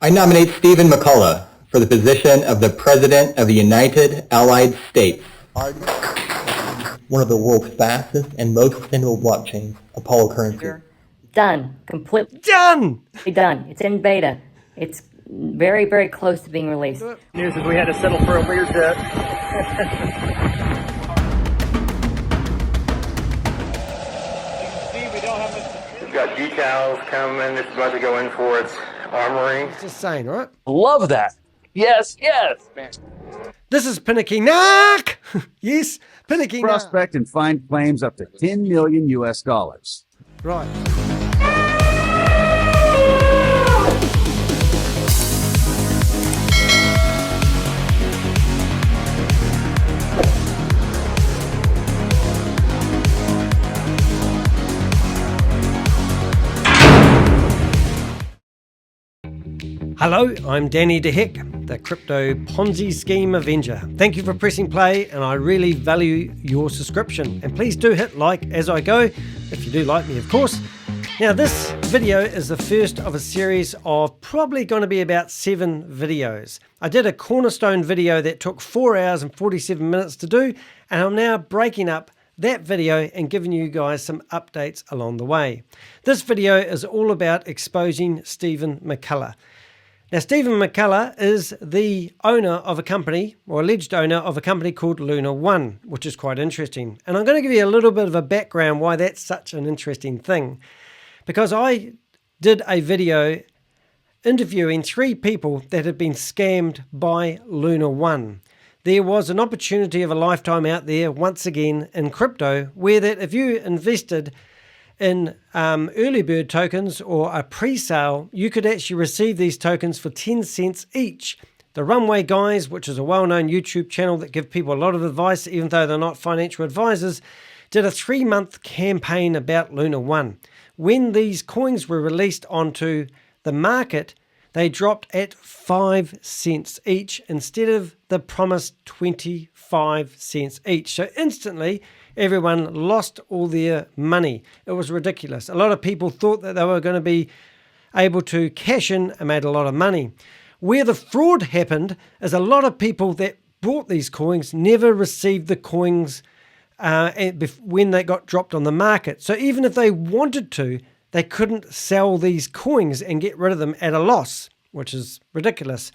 I nominate Stephen McCullah for the position of the President of the United Allied States. One of the world's fastest and most extendable blockchains, Apollo currency. Done. Completely Done! done. It's in beta. It's very, very close to being released. News is we had to settle for a Learjet. We've got decals coming. It's about to go in for its armoring. Just saying, right? Love that. Yes, yes. This is Pinakee. Naik! Yes, Pinakee. Prospect and find claims up to 10 million US dollars. Right. Hello, I'm Danny DeHeck, the Crypto Ponzi Scheme Avenger. Thank you for pressing play, and I really value your subscription. And please do hit like as I go, if you do like me, of course. Now, this video is the first of a series of probably going to be about 7 videos. I did a cornerstone video that took 4 hours and 47 minutes to do, and I'm now breaking up that video and giving you guys some updates along the way. This video is all about exposing Stephen McCullah. Now, Stephen McCullah is the owner of a company, or alleged owner of a company called LunaOne, which is quite interesting. And I'm going to give you a little bit of a background why that's such an interesting thing. Because I did a video interviewing 3 people that had been scammed by LunaOne. There was an opportunity of a lifetime out there, once again, in crypto, where that if you invested in early bird tokens or a pre-sale, you could actually receive these tokens for 10 cents each. The Runway Guys, which is a well-known YouTube channel that give people a lot of advice, even though they're not financial advisors, did a 3-month campaign about LunaOne. When these coins were released onto the market, they dropped at 5 cents each instead of the promised 25 cents each. So instantly, everyone lost all their money. It was ridiculous. A lot of people thought that they were going to be able to cash in and made a lot of money. Where the fraud happened is a lot of people that bought these coins never received the coins when they got dropped on the market. So even if they wanted to, they couldn't sell these coins and get rid of them at a loss, which is ridiculous.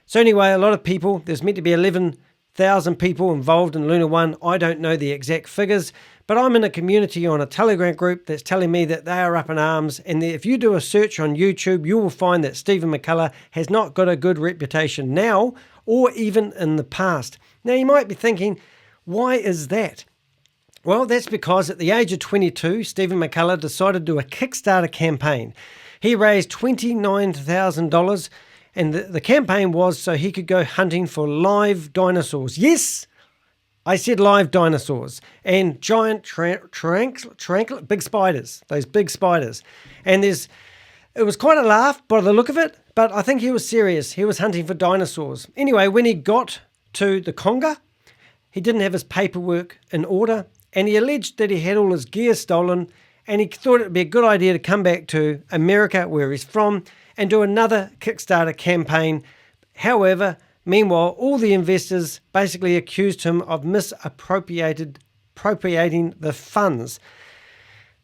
So anyway, a lot of people, there's meant to be 11,000 people involved in LunaOne. I don't know the exact figures, but I'm in a community on a Telegram group that's telling me that they are up in arms. And if you do a search on YouTube, you will find that Stephen McCullah has not got a good reputation now or even in the past. Now, you might be thinking, why is that? Well, that's because at the age of 22, Stephen McCullah decided to do a Kickstarter campaign. He raised $29,000, and the campaign was so he could go hunting for live dinosaurs. Yes, I said live dinosaurs, and giant big spiders, those big spiders. And it was quite a laugh by the look of it, but I think he was serious. He was hunting for dinosaurs. Anyway, when he got to the Conga, he didn't have his paperwork in order, and he alleged that he had all his gear stolen, and he thought it would be a good idea to come back to America, where he's from, and do another Kickstarter campaign. However, meanwhile, all the investors basically accused him of misappropriating the funds.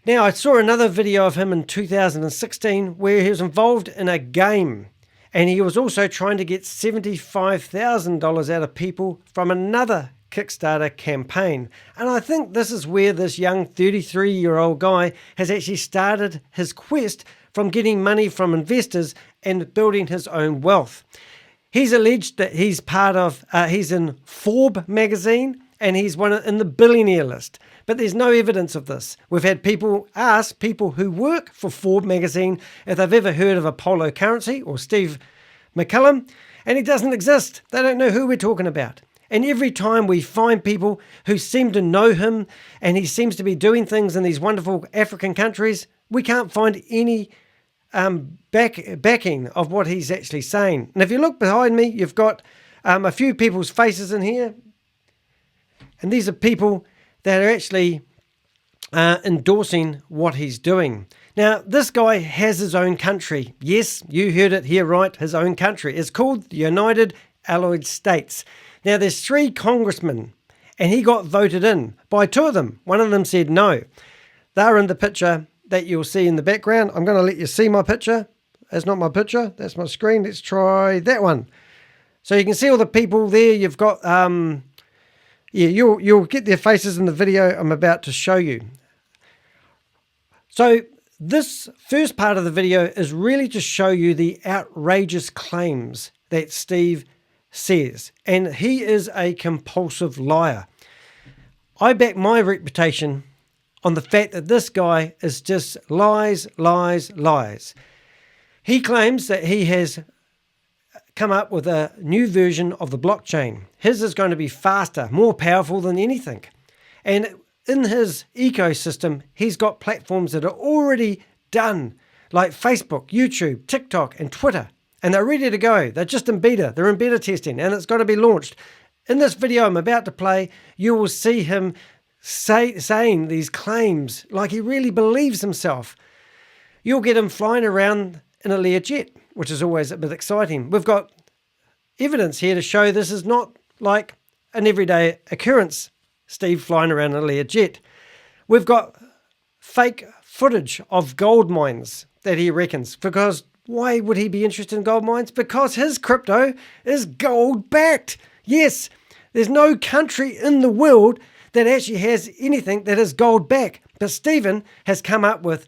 Now, I saw another video of him in 2016 where he was involved in a game, and he was also trying to get $75,000 out of people from another Kickstarter campaign. And I think this is where this young 33-year-old guy has actually started his quest from getting money from investors and building his own wealth. He's alleged that he's he's in Forbes magazine, and he's in the billionaire list. But there's no evidence of this. We've had people ask people who work for Forbes magazine if they've ever heard of Apollo currency or Steve McCullah, and he doesn't exist. They don't know who we're talking about. And every time we find people who seem to know him and he seems to be doing things in these wonderful African countries, we can't find any backing of what he's actually saying. And if you look behind me, you've got a few people's faces in here. And these are people that are actually endorsing what he's doing. Now, this guy has his own country. Yes, you heard it here right, his own country. It's called the United Allied States. Now, there's 3 congressmen, and he got voted in by 2 of them. One of them said no. They're in the picture that you'll see in the background. I'm going to let you see my picture. That's not my picture. That's my screen. Let's try that one. So you can see all the people there. You've got, you'll get their faces in the video I'm about to show you. So this first part of the video is really to show you the outrageous claims that Steve says. And he is a compulsive liar. I back my reputation on the fact that this guy is just lies, lies, lies. He claims that he has come up with a new version of the blockchain. His is going to be faster, more powerful than anything. And in his ecosystem, he's got platforms that are already done, like Facebook, YouTube, TikTok, and Twitter. And they're ready to go. They're just in beta. They're in beta testing, and it's got to be launched. In this video I'm about to play, you will see him saying these claims like he really believes himself. You'll get him flying around in a Learjet, which is always a bit exciting. We've got evidence here to show this is not like an everyday occurrence, Steve flying around in a Learjet. We've got fake footage of gold mines that he reckons, because why would he be interested in gold mines? Because his crypto is gold backed. Yes, there's no country in the world that actually has anything that is gold backed. But Stephen has come up with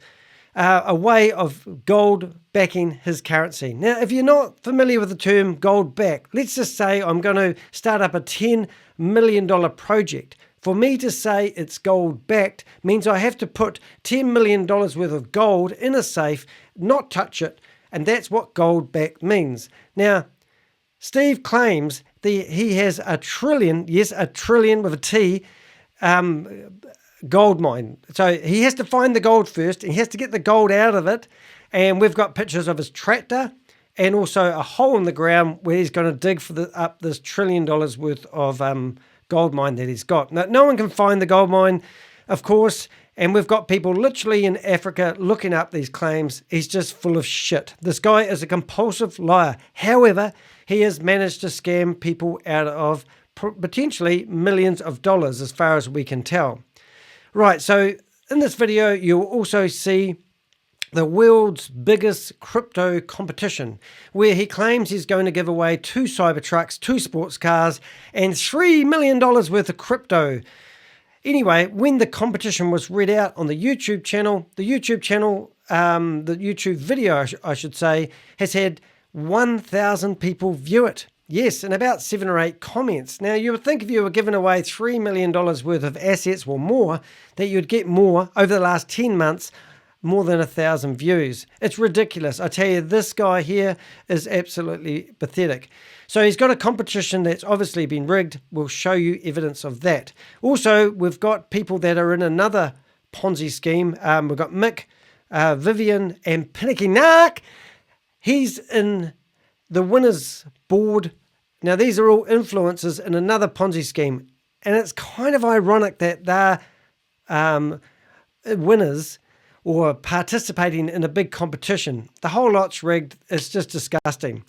a way of gold backing his currency. Now, if you're not familiar with the term gold back, let's just say I'm going to start up a $10 million project. For me to say it's gold backed means I have to put $10 million worth of gold in a safe, not touch it, and that's what gold backed means. Now, Steve claims that he has a trillion, yes, a trillion with a T, gold mine. So he has to find the gold first, and he has to get the gold out of it. And we've got pictures of his tractor and also a hole in the ground where he's going to dig for up this $1 trillion worth of gold mine that he's got. Now, no one can find the gold mine, of course, and we've got people literally in Africa looking up these claims. He's just full of shit. This guy is a compulsive liar. However, he has managed to scam people out of potentially millions of dollars as far as we can tell. Right, so in this video, you'll also see the world's biggest crypto competition, where he claims he's going to give away 2 Cybertrucks, 2 sports cars, and $3 million worth of crypto. Anyway, when the competition was read out on the YouTube channel, the YouTube video, I should say, has had 1,000 people view it. Yes, and about 7 or 8 comments. Now, you would think if you were giving away $3 million worth of assets or more, that you'd get more over the last 10 months, more than 1,000 views. It's ridiculous. I tell you, this guy here is absolutely pathetic. So he's got a competition that's obviously been rigged. We'll show you evidence of that. Also, we've got people that are in another Ponzi scheme. We've got Mick, Vivian, and Pinakee. Naik. He's in the winners board. Now, these are all influencers in another Ponzi scheme. And it's kind of ironic that they're winners or participating in a big competition. The whole lot's rigged. It's just disgusting.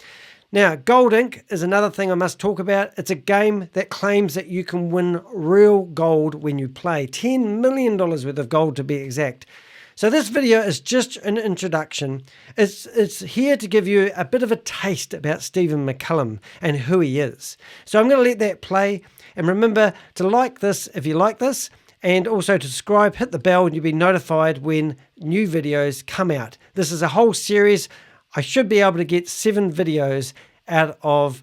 Now, Gold Inc. is another thing I must talk about. It's a game that claims that you can win real gold when you play. $10 million worth of gold to be exact. So this video is just an introduction. It's here to give you a bit of a taste about Stephen McCullah and who he is. So I'm going to let that play. And remember to like this if you like this. And also to subscribe, hit the bell, and you'll be notified when new videos come out. This is a whole series. I should be able to get 7 videos out of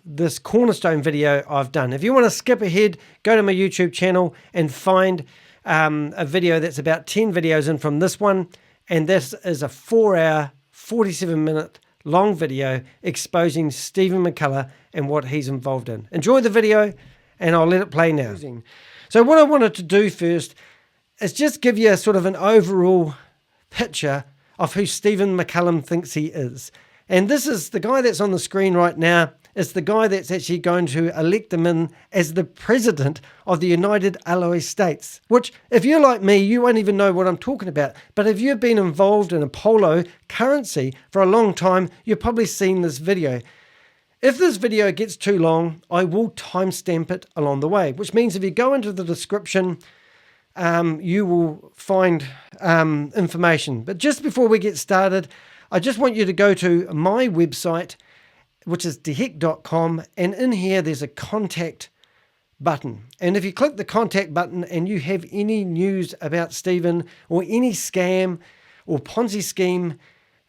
this cornerstone video I've done. If you want to skip ahead, go to my YouTube channel and find a video that's about 10 videos in from this one. And this is a 4-hour, 47-minute long video exposing Stephen McCullah and what he's involved in. Enjoy the video, and I'll let it play now. So what I wanted to do first is just give you a sort of an overall picture of who Stephen McCullah thinks he is. And this is the guy that's on the screen right now is the guy that's actually going to elect him in as the President of the United Allied States, which, if you're like me, you won't even know what I'm talking about. But if you've been involved in a polo currency for a long time, you've probably seen this video. If this video gets too long, I will timestamp it along the way, which means if you go into the description, you will find information. But just before we get started, I just want you to go to my website, which is deheck.com, and in here there's a contact button. And if you click the contact button and you have any news about Stephen or any scam or Ponzi scheme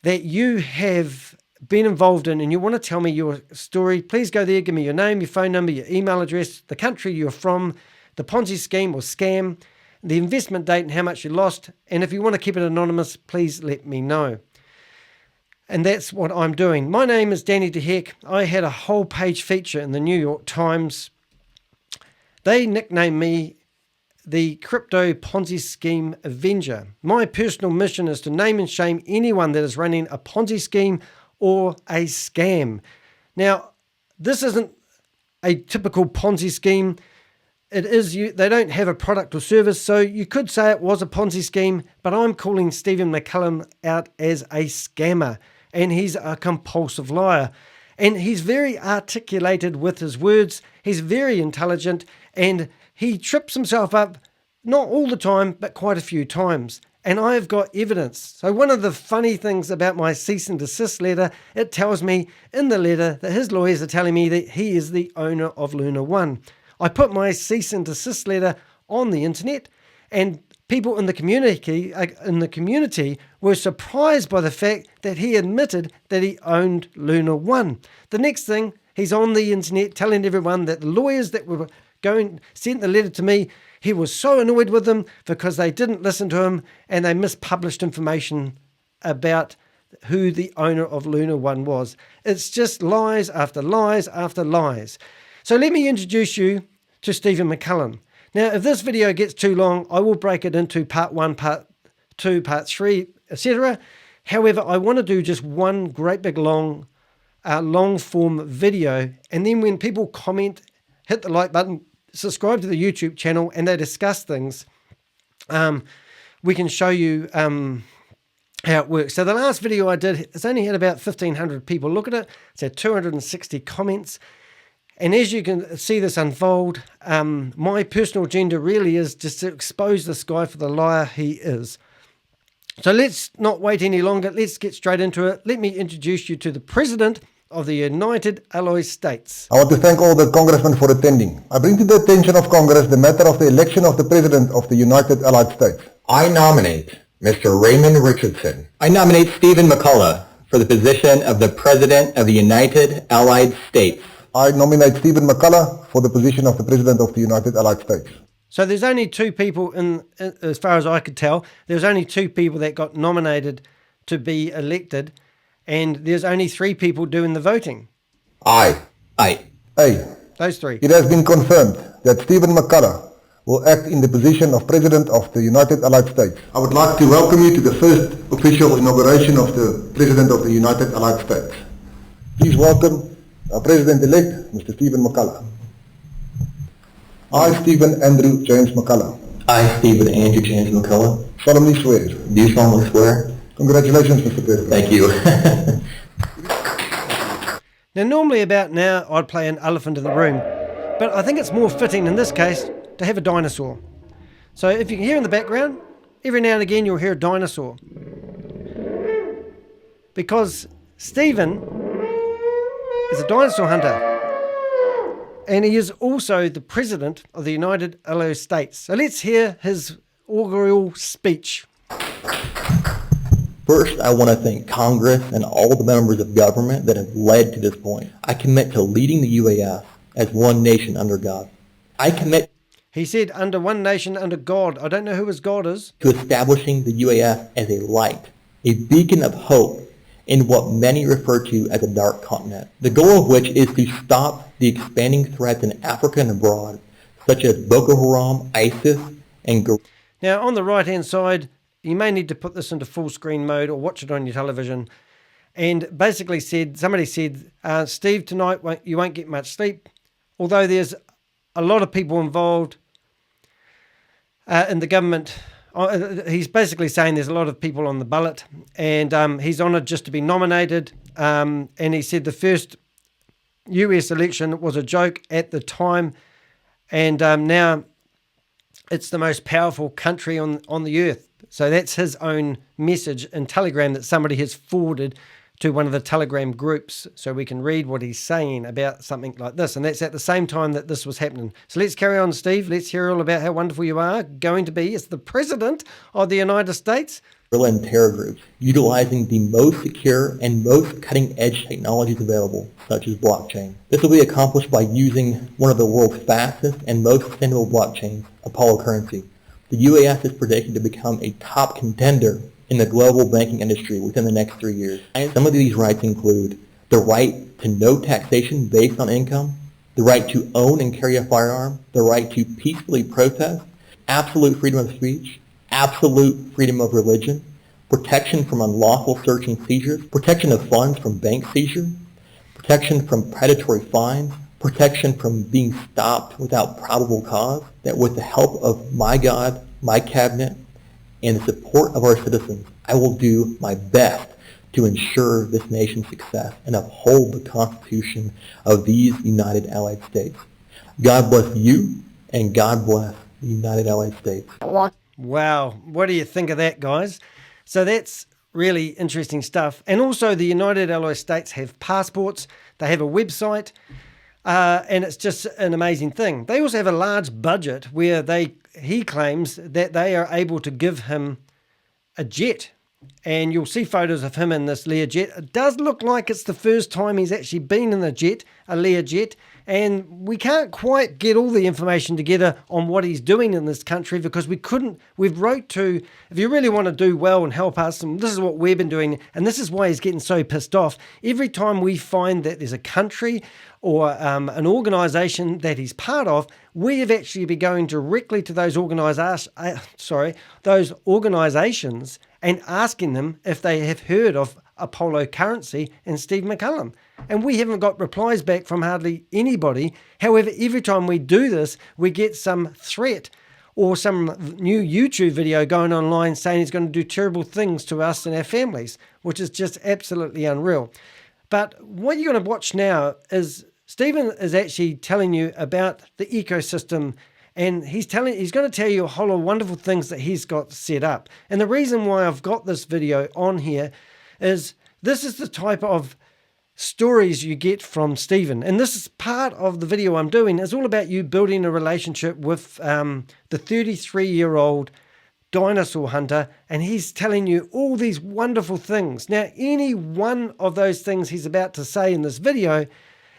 that you have been involved in and you want to tell me your story, please go there, give me your name, your phone number, your email address, the country you're from, the Ponzi scheme or scam, the investment date and how much you lost. And if you want to keep it anonymous, please let me know. And that's what I'm doing. My name is Danny DeHeck. I had a whole page feature in the New York Times. They nicknamed me the Crypto Ponzi Scheme Avenger. My personal mission is to name and shame anyone that is running a Ponzi scheme or a scam. Now, this isn't a typical Ponzi scheme. It is they don't have a product or service, so you could say it was a Ponzi scheme, but I'm calling Stephen McCullah out as a scammer, and he's a compulsive liar. And he's very articulated with his words, he's very intelligent, and he trips himself up, not all the time, but quite a few times. And I've got evidence. So one of the funny things about my cease and desist letter, it tells me in the letter that his lawyers are telling me that he is the owner of LunaOne. I put my cease and desist letter on the internet, and people in the community were surprised by the fact that he admitted that he owned LunaOne. The next thing, he's on the internet telling everyone that the lawyers that were sent the letter to me, he was so annoyed with them because they didn't listen to him and they mispublished information about who the owner of LunaOne was. It's just lies after lies after lies. So let me introduce you to Stephen McCullah. Now, if this video gets too long, I will break it into part 1, part 2, part 3, etc. However, I want to do just one great big long form video, and then when people comment, hit the like button, subscribe to the YouTube channel, and they discuss things, we can show you how it works. So the last video I did, it's only had about 1,500 people look at it. It's had 260 comments. And as you can see this unfold, my personal agenda really is just to expose this guy for the liar he is. So let's not wait any longer. Let's get straight into it. Let me introduce you to the President of the United Allied States. I want to thank all the congressmen for attending. I bring to the attention of Congress the matter of the election of the President of the United Allied States. I nominate Mr. Raymond Richardson. I nominate Stephen McCullah for the position of the President of the United Allied States. I nominate Stephen McCullah for the position of the President of the United Allied States. So there's only two people, as far as I could tell, there's only two people that got nominated to be elected, and there's only 3 people doing the voting. Aye. Those 3. It has been confirmed that Stephen McCullah will act in the position of President of the United Allied States. I would like to welcome you to the first official inauguration of the President of the United Allied States. Please welcome our President-elect, Mr. Stephen McCullah. I, Stephen Andrew James McCullah. I, Stephen Andrew James McCullah. Solemnly swear. Do you solemnly swear? Congratulations, Mr. President. Thank you. Now, normally about now, I'd play an elephant in the room, but I think it's more fitting in this case to have a dinosaur. So if you can hear in the background, every now and again you'll hear a dinosaur. Because Stephen is a dinosaur hunter. And he is also the President of the United Allied States. So let's hear his inaugural speech. First, I want to thank Congress and all the members of government that have led to this point. I commit to leading the UAS as one nation under God. I commit... He said, under one nation, under God. I don't know who his God is. ...to establishing the UAS as a light, a beacon of hope in what many refer to as a dark continent, the goal of which is to stop the expanding threats in Africa and abroad, such as Boko Haram, ISIS, and... Now, on the right-hand side, you may need to put this into full screen mode or watch it on your television. and basically somebody said, Steve, tonight you won't get much sleep, although there's a lot of people involved in the government. He's basically saying there's a lot of people on the ballot, and he's honoured just to be nominated. And he said the first US election was a joke at the time, and now it's the most powerful country on the earth. So that's his own message in Telegram that somebody has forwarded to one of the Telegram groups, so we can read what he's saying about something like this. And that's at the same time that this was happening. So let's carry on, Steve. Let's hear all about how wonderful you are going to be as the President of the United States. And terror groups, utilizing the most secure and most cutting-edge technologies available, such as blockchain. This will be accomplished by using one of the world's fastest and most sustainable blockchains, Apollo currency. The UAS is predicted to become a top contender in the global banking industry within the next 3 years. And some of these rights include the right to no taxation based on income, the right to own and carry a firearm, the right to peacefully protest, absolute freedom of speech, absolute freedom of religion, protection from unlawful search and seizures, protection of funds from bank seizure, protection from predatory fines, protection from being stopped without probable cause, that with the help of my God, my cabinet, and the support of our citizens, I will do my best to ensure this nation's success and uphold the Constitution of these United Allied States. God bless you, and God bless the United Allied States. Wow, what do you think of that, guys? So that's really interesting stuff. And also the United Allied States have passports, they have a website, and it's just an amazing thing. They also have a large budget where he claims that they are able to give him a jet. And you'll see photos of him in this Learjet. It does look like it's the first time he's actually been in a Learjet. And we can't quite get all the information together on what he's doing in this country because we've wrote to, if you really want to do well and help us, and this is what we've been doing, and this is why he's getting so pissed off. Every time we find that there's a country or an organisation that he's part of, we have actually been going directly to those organisations and asking them if they have heard of Apollo currency and Stephen McCullah. And we haven't got replies back from hardly anybody. However, every time we do this, we get some threat or some new YouTube video going online saying he's going to do terrible things to us and our families, which is just absolutely unreal. But what you're going to watch now is Stephen is actually telling you about the ecosystem, and he's going to tell you a whole lot of wonderful things that he's got set up. And the reason why I've got this video on here is this is the type of stories you get from Stephen. And this is part of the video I'm doing. It's all about you building a relationship with the 33-year-old dinosaur hunter, and he's telling you all these wonderful things. Now, any one of those things he's about to say in this video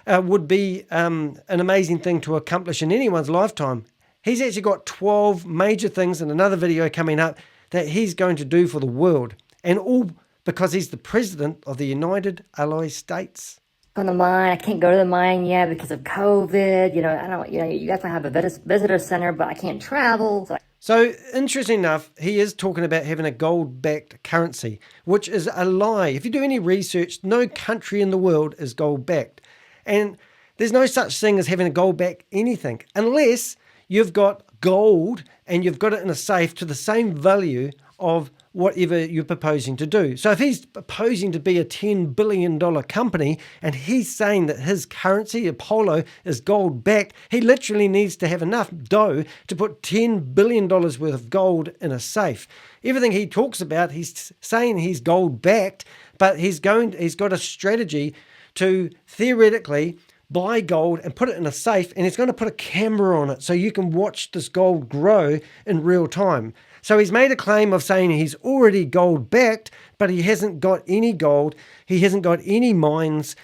would be an amazing thing to accomplish in anyone's lifetime. He's actually got 12 major things in another video coming up that he's going to do for the world, and all because he's the President of the United Allied States. On the mine, I can't go to the mine yet because of COVID. You guys don't have a visitor center, but I can't travel. So, interesting enough, he is talking about having a gold-backed currency, which is a lie. If you do any research, no country in the world is gold-backed. And there's no such thing as having a gold-backed anything, unless you've got gold and you've got it in a safe to the same value of whatever you're proposing to do. So if he's proposing to be a $10 billion company and he's saying that his currency, Apollo, is gold backed, he literally needs to have enough dough to put $10 billion worth of gold in a safe. Everything he talks about, he's saying he's gold backed, but he's got a strategy to theoretically buy gold and put it in a safe, and he's going to put a camera on it so you can watch this gold grow in real time. So he's made a claim of saying he's already gold backed, but he hasn't got any gold. He hasn't got any mines.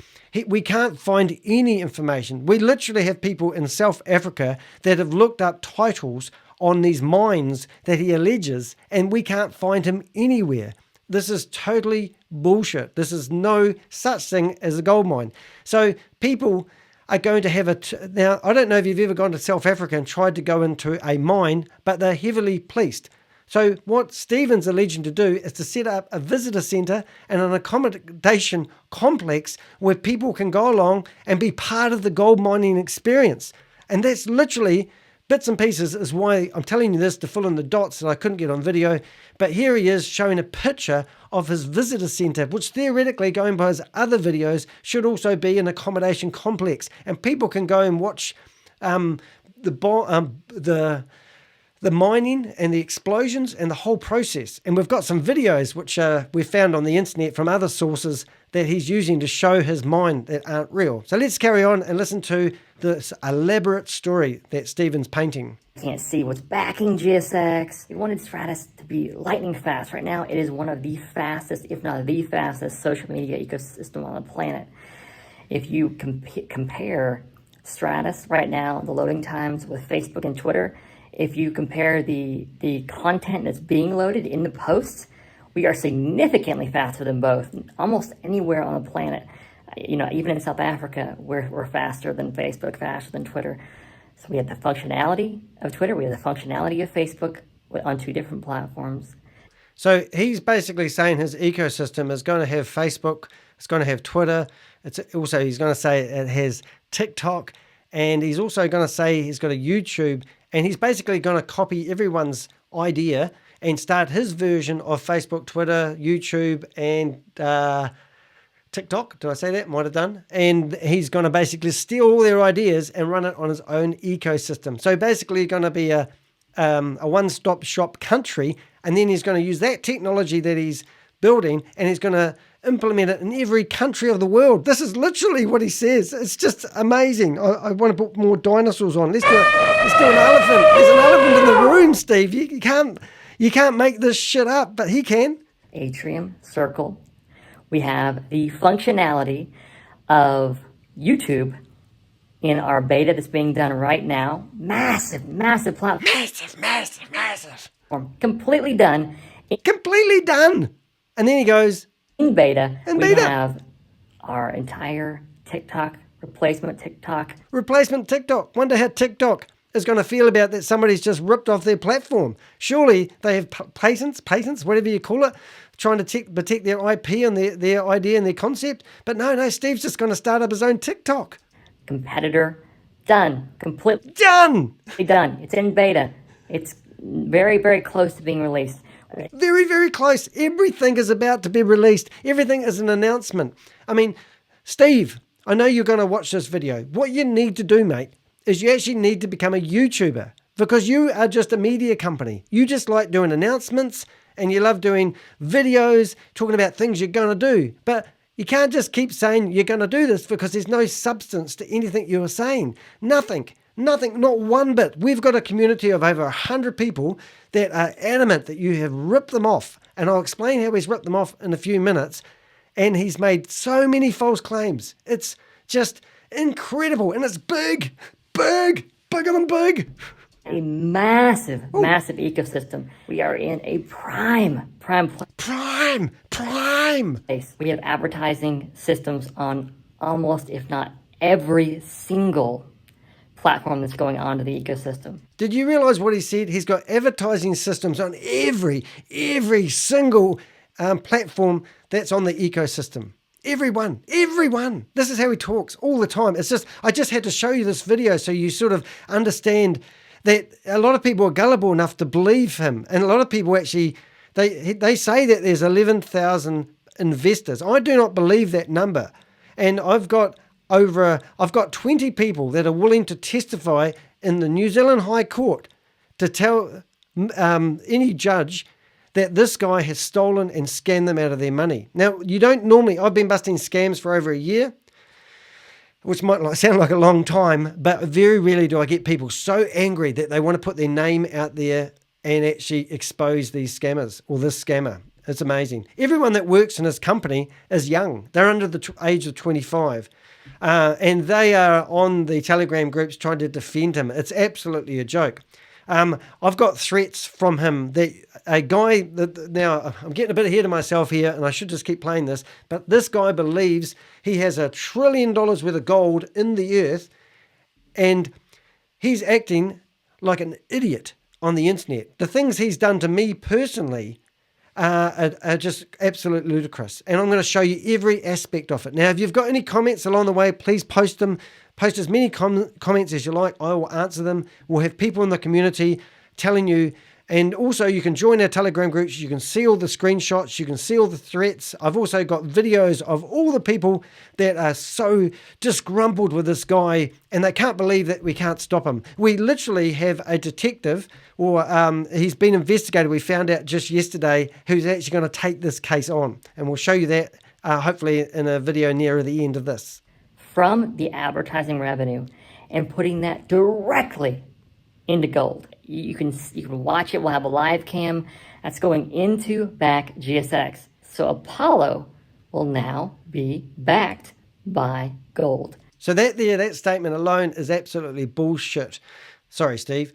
We can't find any information. We literally have people in South Africa that have looked up titles on these mines that he alleges, and we can't find him anywhere. This is totally bullshit. This is no such thing as a gold mine. So people are going to have now, I don't know if you've ever gone to South Africa and tried to go into a mine, but they're heavily policed. So what Stephen's alleging to do is to set up a visitor centre and an accommodation complex where people can go along and be part of the gold mining experience. And that's literally bits and pieces is why I'm telling you this to fill in the dots that I couldn't get on video. But here he is showing a picture of his visitor centre, which theoretically, going by his other videos, should also be an accommodation complex. And people can go and watch the mining and the explosions and the whole process. And we've got some videos which we found on the internet from other sources that he's using to show his mine that aren't real. So let's carry on and listen to this elaborate story that Stephen's painting. You can't see what's backing GSX. We wanted Stratus to be lightning fast. Right now, it is one of the fastest, if not the fastest, social media ecosystem on the planet. If you compare Stratus right now, the loading times with Facebook and Twitter, if you compare the content that's being loaded in the posts, we are significantly faster than both, almost anywhere on the planet. Even in South Africa, we're faster than Facebook, faster than Twitter. So we have the functionality of Twitter, we have the functionality of Facebook on two different platforms. So he's basically saying his ecosystem is going to have Facebook, it's going to have Twitter, he's going to say it has TikTok, and he's also going to say he's got a YouTube, and he's basically going to copy everyone's idea and start his version of Facebook, Twitter, YouTube, and TikTok. Did I say that? Might have done. And he's going to basically steal all their ideas and run it on his own ecosystem. So basically going to be a one-stop shop country, and then he's going to use that technology that he's building, and he's going to implement it in every country of the world. This is literally what he says. It's just amazing. I want to put more dinosaurs on. Let's do an elephant. There's an elephant in the room, Steve. You can't make this shit up, but he can. Atrium, circle. We have the functionality of YouTube in our beta that's being done right now. Massive platform. Massive. Completely done. Completely done. And then he goes, in beta, we have our entire replacement TikTok. Wonder how TikTok is going to feel about that somebody's just ripped off their platform. Surely they have patents, whatever you call it, trying to protect their IP and their idea and their concept. But no, Steve's just going to start up his own TikTok. Competitor, done. Completely done. It's in beta. It's very, very close to being released. Very, very close. Everything is about to be released. Everything is an announcement. I mean, Steve, I know you're going to watch this video. What you need to do, mate, is you actually need to become a YouTuber, because you are just a media company. You just like doing announcements and you love doing videos, talking about things you're going to do. But you can't just keep saying you're going to do this, because there's no substance to anything you're saying. Nothing, not one bit. We've got a community of over 100 people that are adamant that you have ripped them off. And I'll explain how he's ripped them off in a few minutes. And he's made so many false claims. It's just incredible. And it's bigger than big. A massive ecosystem. We are in a prime place. We have advertising systems on almost, if not every single platform that's going onto the ecosystem. Did you realize what he said? He's got advertising systems on every single platform that's on the ecosystem. Everyone. This is how he talks all the time. It's just, I just had to show you this video so you sort of understand that a lot of people are gullible enough to believe him. And a lot of people actually, they say that there's 11,000 investors. I do not believe that number. And I've got 20 people that are willing to testify in the New Zealand High Court to tell any judge that this guy has stolen and scammed them out of their money. Now, you don't normally, I've been busting scams for over a year, which might sound like a long time, but very rarely do I get people so angry that they want to put their name out there and actually expose these scammers or this scammer. It's amazing. Everyone that works in his company is young. They're under the age of 25. And they are on the Telegram groups trying to defend him. It's absolutely a joke. I've got threats from him that a guy that, now I'm getting a bit ahead of myself here and I should just keep playing this, but this guy believes he has $1 trillion worth of gold in the earth and he's acting like an idiot. on the internet. The things he's done to me personally are just absolutely ludicrous. And I'm going to show you every aspect of it. Now, if you've got any comments along the way, please post them. Post as many comments as you like. I will answer them. We'll have people in the community telling you. And also you can join our Telegram groups. You can see all the screenshots. You can see all the threats. I've also got videos of all the people that are so disgruntled with this guy and they can't believe that we can't stop him. We literally have a detective, or he's been investigated. We found out just yesterday who's actually going to take this case on. And we'll show you that hopefully in a video nearer the end of this. From the advertising revenue and putting that directly into gold. You can watch it. We'll have a live cam that's going into back GSX. So Apollo will now be backed by gold. So that statement alone is absolutely bullshit. Sorry, Steve.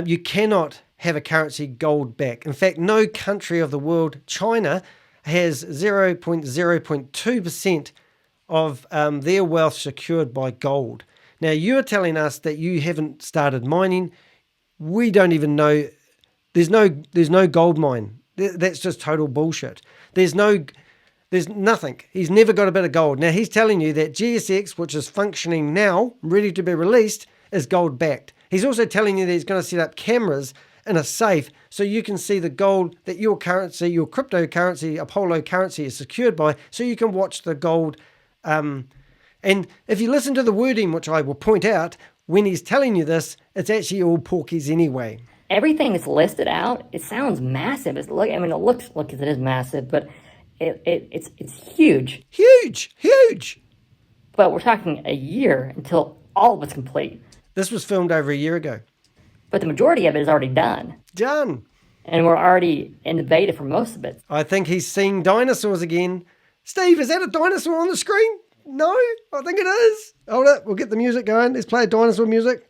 You cannot have a currency gold back. In fact, no country of the world, China, has 0.2% of their wealth secured by gold. Now, you're telling us that you haven't started mining. We don't even know. There's no gold mine. That's just total bullshit. There's nothing. He's never got a bit of gold. Now, he's telling you that GSX, which is functioning now, ready to be released, is gold backed. He's also telling you that he's going to set up cameras in a safe so you can see the gold that your currency, your cryptocurrency, Apollo currency is secured by, so you can watch the gold. And if you listen to the wording, which I will point out, when he's telling you this, it's actually all porkies anyway. Everything is listed out. It sounds massive. It looks like it is massive, but it's huge. Huge. But we're talking a year until all of it's complete. This was filmed over a year ago. But the majority of it is already done. Done. And we're already in the beta for most of it. I think he's seeing dinosaurs again. Steve, is that a dinosaur on the screen? No, I think it is. Hold it, we'll get the music going. Let's play dinosaur music.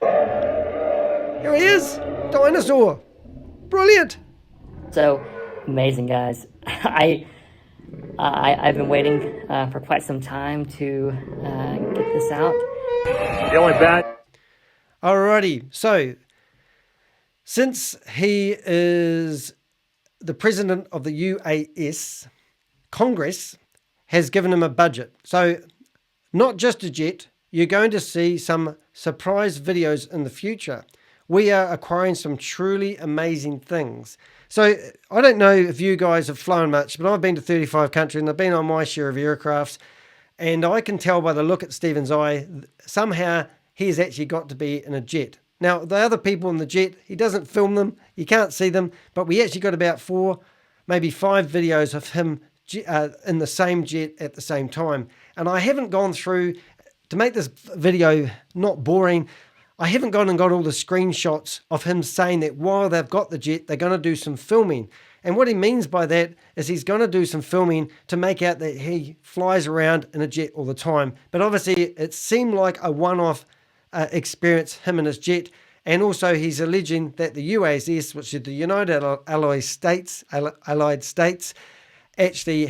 Here he is, dinosaur. Brilliant. So, amazing, guys. I've been waiting for quite some time to get this out. The only bad. Alrighty, so since he is the president of the UAS, Congress has given him a budget. So not just a jet, you're going to see some surprise videos in the future. We are acquiring some truly amazing things. So I don't know if you guys have flown much, but I've been to 35 countries and I've been on my share of aircrafts, and I can tell by the look at Stephen's eye, somehow he's actually got to be in a jet. Now, the other people in the jet, he doesn't film them, you can't see them, but we actually got about 4, maybe 5 videos of him in the same jet at the same time. And I haven't gone through, to make this video not boring, I haven't gone and got all the screenshots of him saying that while they've got the jet, they're going to do some filming. And what he means by that is he's going to do some filming to make out that he flies around in a jet all the time. But obviously it seemed like a one-off experience, him and his jet. And also he's alleging that the UAS, which is the United Allied States, actually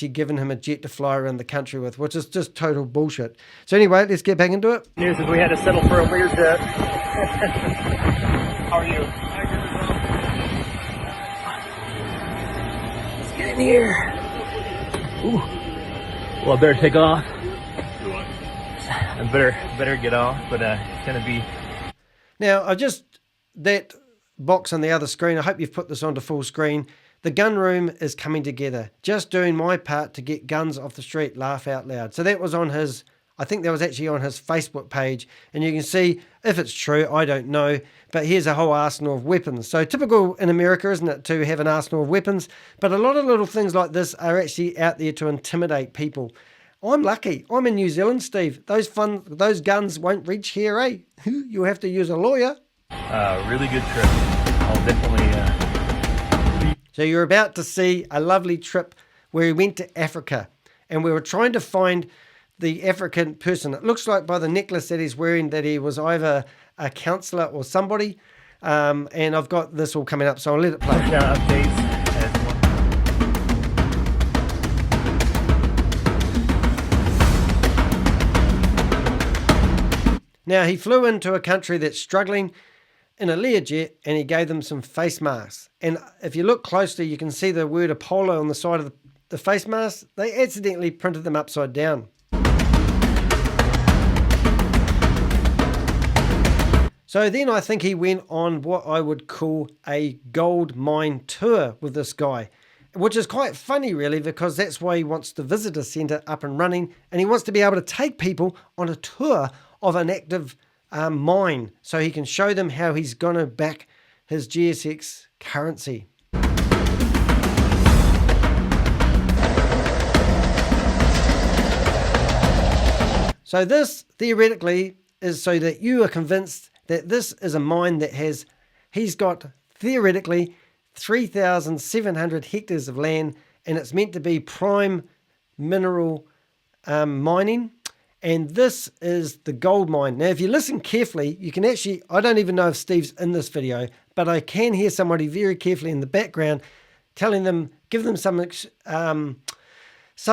given him a jet to fly around the country with, which is just total bullshit. So anyway, let's get back into it. News is we had to settle for a Learjet. How are you? Let's get in here. Ooh. Well, I better take off. I better get off, but it's gonna be. Now, that box on the other screen, I hope you've put this onto full screen. The gun room is coming together. Just doing my part to get guns off the street, laugh out loud. So that was on his, I think that was actually on his Facebook page. And you can see, if it's true, I don't know, but here's a whole arsenal of weapons. So typical in America, isn't it, to have an arsenal of weapons? But a lot of little things like this are actually out there to intimidate people. I'm lucky. I'm in New Zealand, Steve. Those guns won't reach here, eh? You'll have to use a lawyer. Really good trip. I'll definitely... So you're about to see a lovely trip where he went to Africa, and we were trying to find the African person. It looks like by the necklace that he's wearing that he was either a counsellor or somebody, and I've got this all coming up, so I'll let it play. Updates. Now, he flew into a country that's struggling in a Learjet, and he gave them some face masks. And if you look closely, you can see the word Apollo on the side of the face mask. They accidentally printed them upside down. So then I think he went on what I would call a gold mine tour with this guy, which is quite funny really, because that's why he wants the visitor centre up and running, and he wants to be able to take people on a tour of an active mine so he can show them how he's going to back his GSX currency. So this theoretically is so that you are convinced that this is a mine that he's got theoretically 3,700 hectares of land, and it's meant to be prime mineral mining. And this is the gold mine. Now, if you listen carefully, you can actually, I don't even know if Steve's in this video, but I can hear somebody very carefully in the background telling them, give them some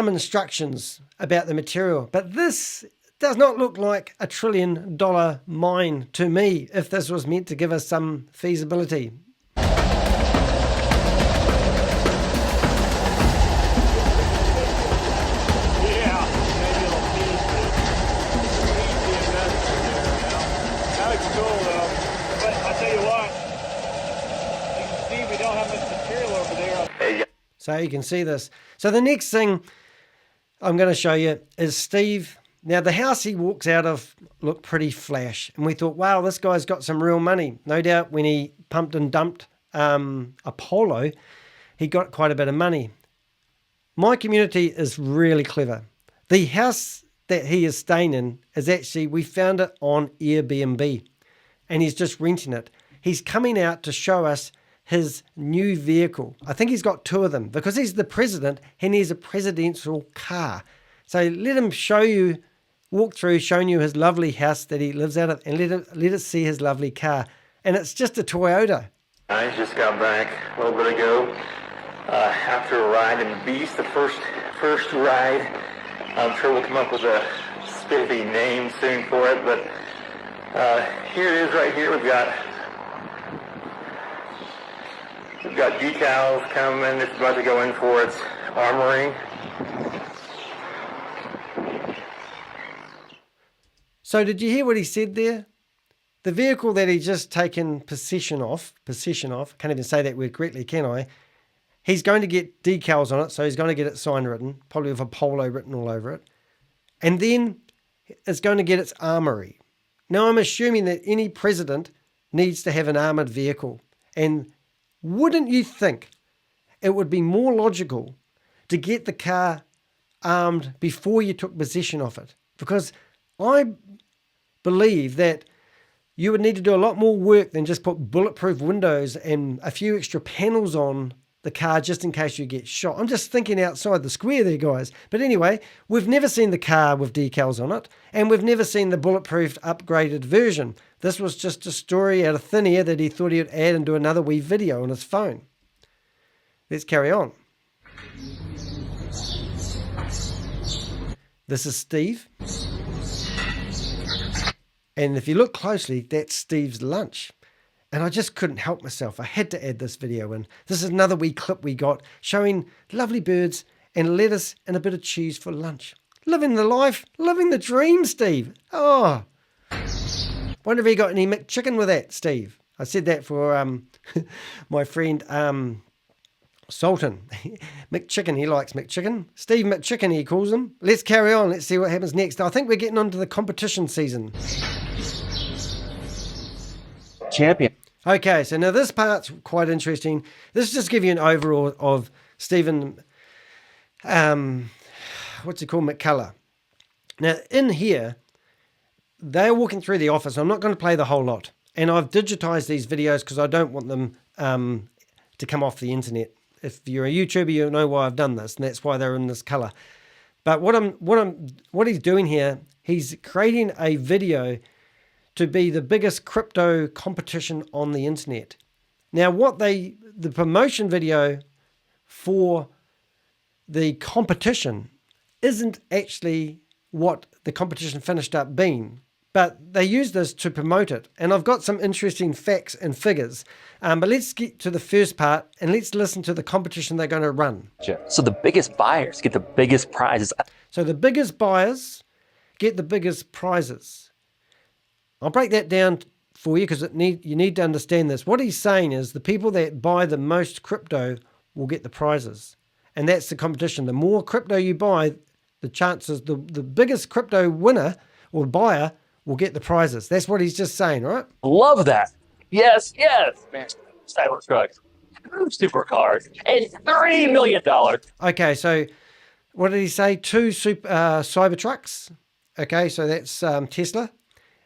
instructions about the material. But this does not look like $1 trillion mine to me, if this was meant to give us some feasibility. So you can see this. So the next thing I'm going to show you is Steve. Now the house he walks out of looked pretty flash, and we thought, wow, this guy's got some real money. No doubt when he pumped and dumped Apollo, he got quite a bit of money. My community is really clever. The house that he is staying in is actually, we found it on Airbnb, and he's just renting it. He's coming out to show us his new vehicle. I think he's got 2 of them because he's the president and he's a presidential car. So let him show you, walk through showing you his lovely house that he lives out of, and let us see his lovely car. And it's just a Toyota. I just got back a little bit ago after a ride in the Beast, the first ride. I'm sure we'll come up with a spiffy name soon for it, but here it is right here. We've got decals coming. It's about to go in for its armoring. So did you hear what he said there? The vehicle that he just taken possession of, can't even say that word correctly, can I? He's going to get decals on it, so he's going to get it sign written, probably with Apollo written all over it. And then it's going to get its armory. Now I'm assuming that any president needs to have an armoured vehicle. And wouldn't you think it would be more logical to get the car armed before you took possession of it? Because I believe that you would need to do a lot more work than just put bulletproof windows and a few extra panels on the car just in case you get shot. I'm just thinking outside the square there, guys. But anyway, we've never seen the car with decals on it, and we've never seen the bulletproof upgraded version. This was just a story out of thin air that he thought he would add and do another wee video on his phone. Let's carry on. This is Steve. And if you look closely, that's Steve's lunch. And I just couldn't help myself. I had to add this video in. This is another wee clip we got showing lovely birds and lettuce and a bit of cheese for lunch. Living the life, living the dream, Steve. Oh, wonder if he got any McChicken with that, Steve. I said that for my friend Sultan. McChicken, he likes McChicken. Steve McChicken, he calls him. Let's carry on. Let's see what happens next. I think we're getting on to the competition season. Champion. Okay, so now this part's quite interesting. This just give you an overall of Stephen, what's he called, McCullah. Now in here, they're walking through the office. I'm not going to play the whole lot. And I've digitized these videos because I don't want them to come off the internet. If you're a YouTuber, you'll know why I've done this, and that's why they're in this color. But what he's doing here, he's creating a video to be the biggest crypto competition on the internet. Now, the promotion video for the competition isn't actually what the competition finished up being. but they use this to promote it. And I've got some interesting facts and figures. But let's get to the first part and let's listen to the competition they're going to run. So the biggest buyers get the biggest prizes. So the biggest buyers get the biggest prizes. I'll break that down for you because you need to understand this. What he's saying is the people that buy the most crypto will get the prizes. And that's the competition. The more crypto you buy, the chances, the biggest crypto winner or buyer will get the prizes. That's what he's just saying, right? Love that. Yes, man. Cybertrucks, supercars, and $3 million. Okay, so what did he say? 2 Cybertrucks. Okay, so that's Tesla.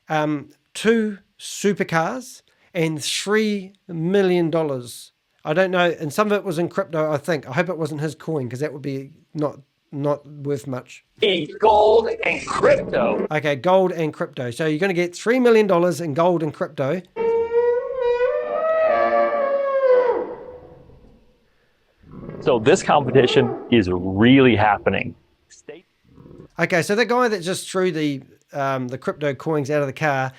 2 supercars and $3 million. I don't know, and some of it was in crypto, I think. I hope it wasn't his coin because that would be not worth much. In gold and crypto. Okay, gold and crypto. So you're going to get $3 million in gold and crypto. So this competition is really happening. Okay, so the guy that just threw the crypto coins out of the car,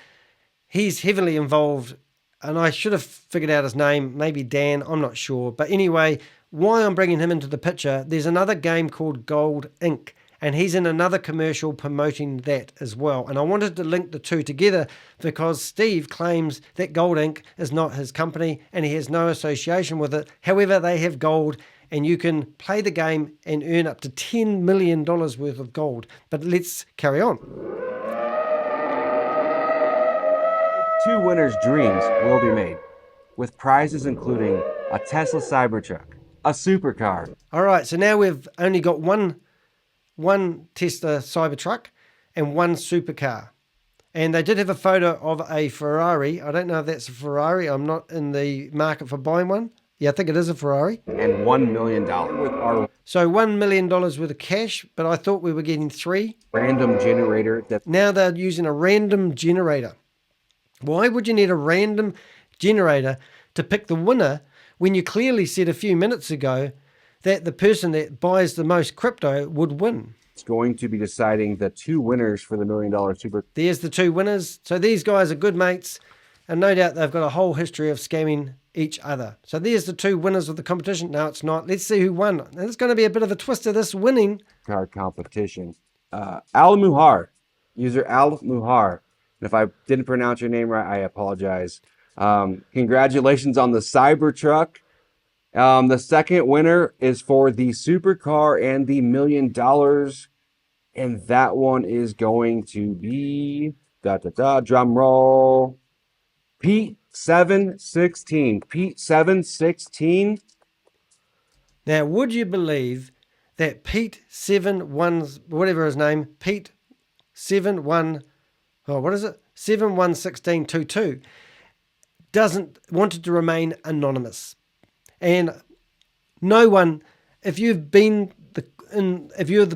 he's heavily involved, and I should have figured out his name, maybe Dan, I'm not sure. But anyway, why I'm bringing him into the picture, there's another game called Gold Inc., and he's in another commercial promoting that as well. And I wanted to link the two together because Steve claims that Gold Inc. is not his company and he has no association with it. However, they have gold and you can play the game and earn up to $10 million worth of gold. But let's carry on. 2 winners' dreams will be made, with prizes including a Tesla Cybertruck, a supercar. All right, so now we've only got one Tesla Cybertruck and 1 supercar. And they did have a photo of a Ferrari. I don't know if that's a Ferrari. I'm not in the market for buying one. Yeah, I think it is a Ferrari. And $1 million with our So $1 million worth of cash, but I thought we were getting 3. random generator that Now they're using a random generator. Why would you need a random generator to pick the winner when you clearly said a few minutes ago that the person that buys the most crypto would win? is going to be deciding the 2 winners for the $1 million super. There's the 2 winners. So these guys are good mates, and no doubt they've got a whole history of scamming each other. So there's the 2 winners of the competition. No, it's not. Let's see who won. And it's going to be a bit of a twist of this winning. Card competition. Al Muhar, user Al Muhar. And if I didn't pronounce your name right, I apologize. Congratulations on the Cybertruck. The second winner is for the supercar and the $1 million. And that one is going to be, drum roll, Pete 716. Pete 716. Now, would you believe that Pete 711622 doesn't wanted to remain anonymous? And no one, if you're the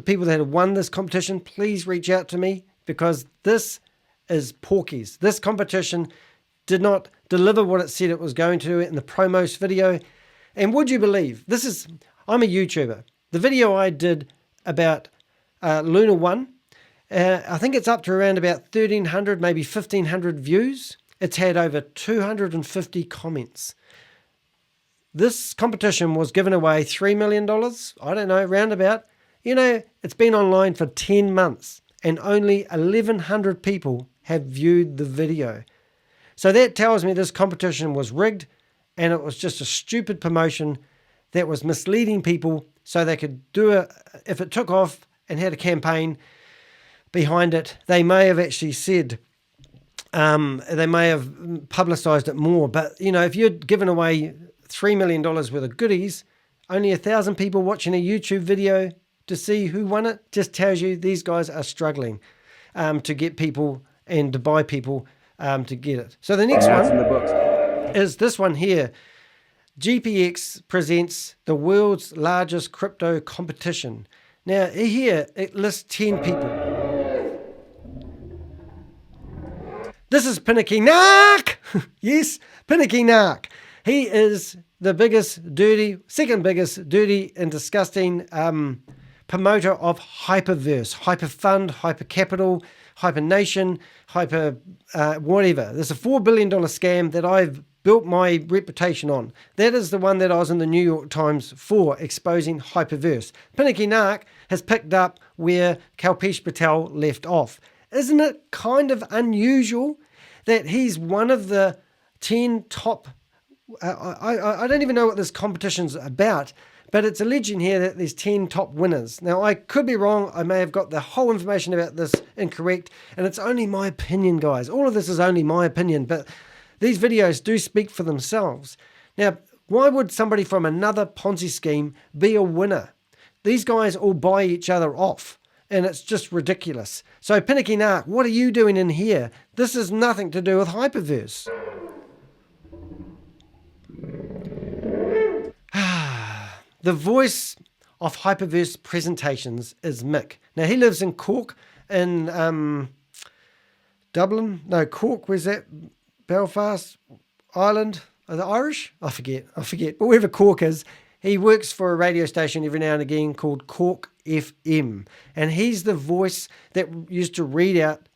people that have won this competition, please reach out to me because this is porkies. This competition did not deliver what it said it was going to in the promos video. And would you believe, I'm a YouTuber. The video I did about LunaOne, I think it's up to around about 1,300, maybe 1,500 views. It's had over 250 comments. This competition was giving away $3 million. I don't know, roundabout. It's been online for 10 months and only 1,100 people have viewed the video. So that tells me this competition was rigged and it was just a stupid promotion that was misleading people so they could do it. If it took off and had a campaign behind it, they may have actually said, they may have publicized it more. But, if you're giving away $3 million worth of goodies, only 1,000 people watching a YouTube video to see who won it, just tells you these guys are struggling to get people and to buy people to get it. So the next one in the books. is this one here. GPX presents the world's largest crypto competition. Now here it lists 10 people. This is Pinakee Naik. Yes, Pinakee Naik. He is the second biggest dirty and disgusting promoter of Hyperverse, Hyperfund, Hypercapital, Hypernation, Hyper whatever. There's a $4 billion scam that I've built my reputation on. That is the one that I was in the New York Times for, exposing Hyperverse. Pinakee Naik has picked up where Kalpesh Patel left off. Isn't it kind of unusual that he's one of the 10 top... I don't even know what this competition's about, but it's alleging here that there's 10 top winners. Now, I could be wrong. I may have got the whole information about this incorrect, and it's only my opinion, guys. All of this is only my opinion, but these videos do speak for themselves. Now, why would somebody from another Ponzi scheme be a winner? These guys all buy each other off, and it's just ridiculous. So, Pinakee Naik, what are you doing in here? This has nothing to do with Hyperverse. The voice of Hyperverse presentations is Mick. Now, he lives in Cork, in Dublin. No, Cork, where's that? Belfast, Ireland. Are they Irish? I forget. But wherever Cork is, he works for a radio station every now and again called Cork FM. And he's the voice that used to read out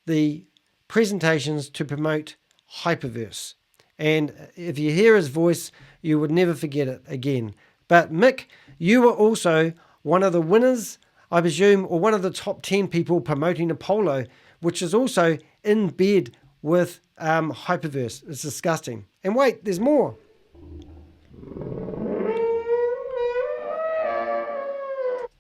the presentations to promote Hyperverse. And if you hear his voice, you would never forget it again. But Mick, you were also one of the winners, I presume, or one of the top 10 people promoting Apollo, which is also in bed with Hyperverse. It's disgusting. And wait, there's more.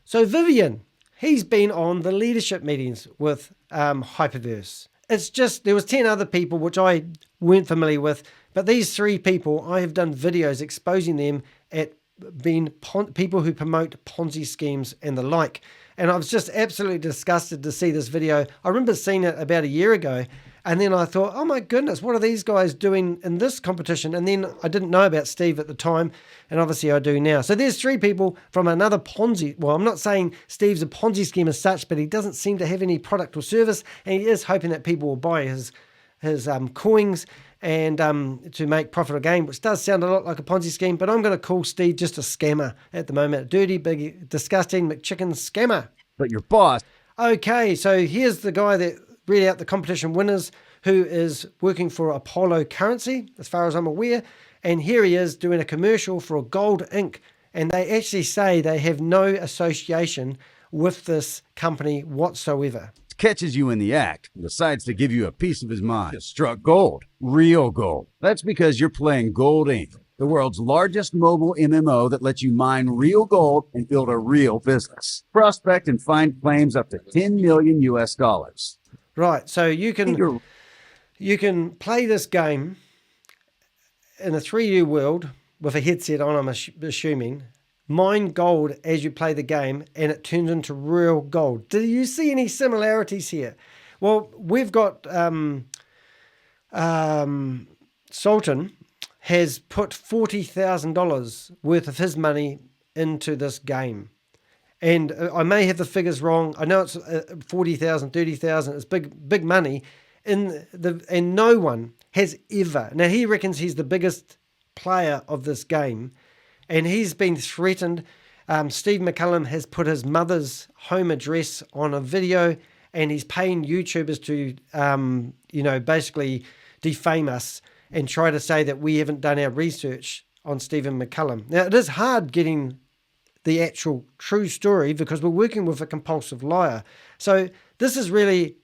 So Vivian, he's been on the leadership meetings with Hyperverse. It's just, there was 10 other people which I weren't familiar with, but these 3 people, I have done videos exposing them at being people who promote Ponzi schemes and the like. And I was just absolutely disgusted to see this video. I remember seeing it about a year ago, and then I thought, oh my goodness, what are these guys doing in this competition? And then I didn't know about Steve at the time, and obviously I do now. So there's 3 people from another Ponzi. Well, I'm not saying Steve's a Ponzi scheme as such, but he doesn't seem to have any product or service, and he is hoping that people will buy his coins and to make profit or gain, which does sound a lot like a Ponzi scheme, but I'm going to call Steve just a scammer at the moment. Dirty, big, disgusting McChicken scammer. But your boss... Okay, so here's the guy that read out the competition winners, who is working for Apollo Currency, as far as I'm aware, and here he is doing a commercial for Gold Inc., and they actually say they have no association with this company whatsoever. Catches you in the act and decides to give you a piece of his mind. Struck gold. Real gold. That's because you're playing Gold Inc., the world's largest mobile MMO that lets you mine real gold and build a real business. Prospect and find claims up to 10 million US dollars. Right, so you can play this game in a 3D world with a headset on, I'm assuming, mine gold as you play the game, and it turns into real gold. Do you see any similarities here? Well, we've got Sultan has put $40,000 worth of his money into this game. And I may have the figures wrong. I know it's 40,000, 30,000. It's big money. And no one has ever... Now, he reckons he's the biggest player of this game, and he's been threatened. Steve McCullah has put his mother's home address on a video, and he's paying YouTubers to, basically defame us and try to say that we haven't done our research on Stephen McCullah. Now, it is hard getting the actual true story because we're working with a compulsive liar. So this is really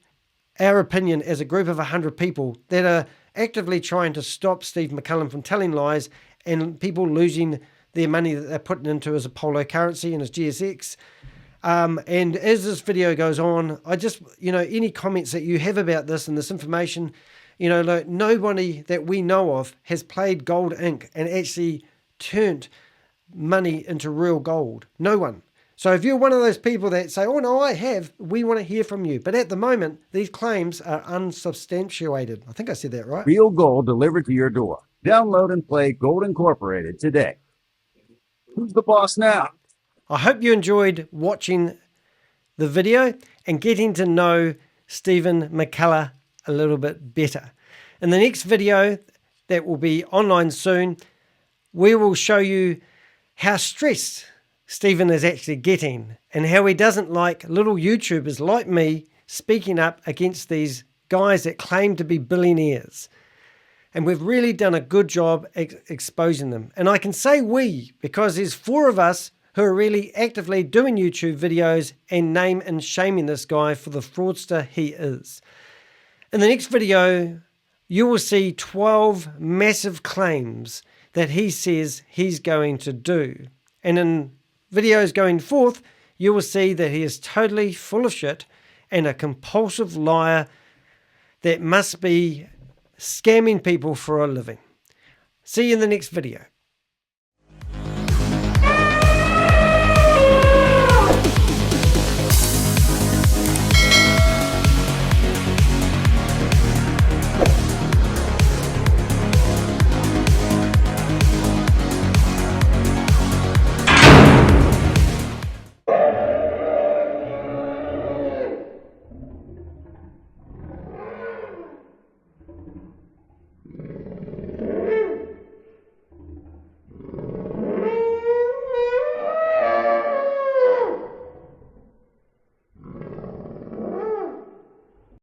our opinion as a group of 100 people that are actively trying to stop Steve McCullah from telling lies and people losing their money that they're putting into his Apollo currency and his GSX. And as this video goes on, I just, any comments that you have about this and this information, like nobody that we know of has played Gold Inc. and actually turned money into real gold. No one. So if you're one of those people that say, oh no, I have, we want to hear from you. But at the moment, these claims are unsubstantiated. I think I said that right. Real gold delivered to your door. Download and play Gold Incorporated today. Who's the boss now? I hope you enjoyed watching the video and getting to know Stephen McCullah a little bit better. In the next video that will be online soon, we will show you how stressed Stephen is actually getting, and how he doesn't like little YouTubers like me speaking up against these guys that claim to be billionaires. And we've really done a good job exposing them. And I can say we, because there's 4 of us who are really actively doing YouTube videos and name and shaming this guy for the fraudster he is. In the next video, you will see 12 massive claims that he says he's going to do. And in videos going forth, you will see that he is totally full of shit and a compulsive liar that must be scamming people for a living. See you in the next video.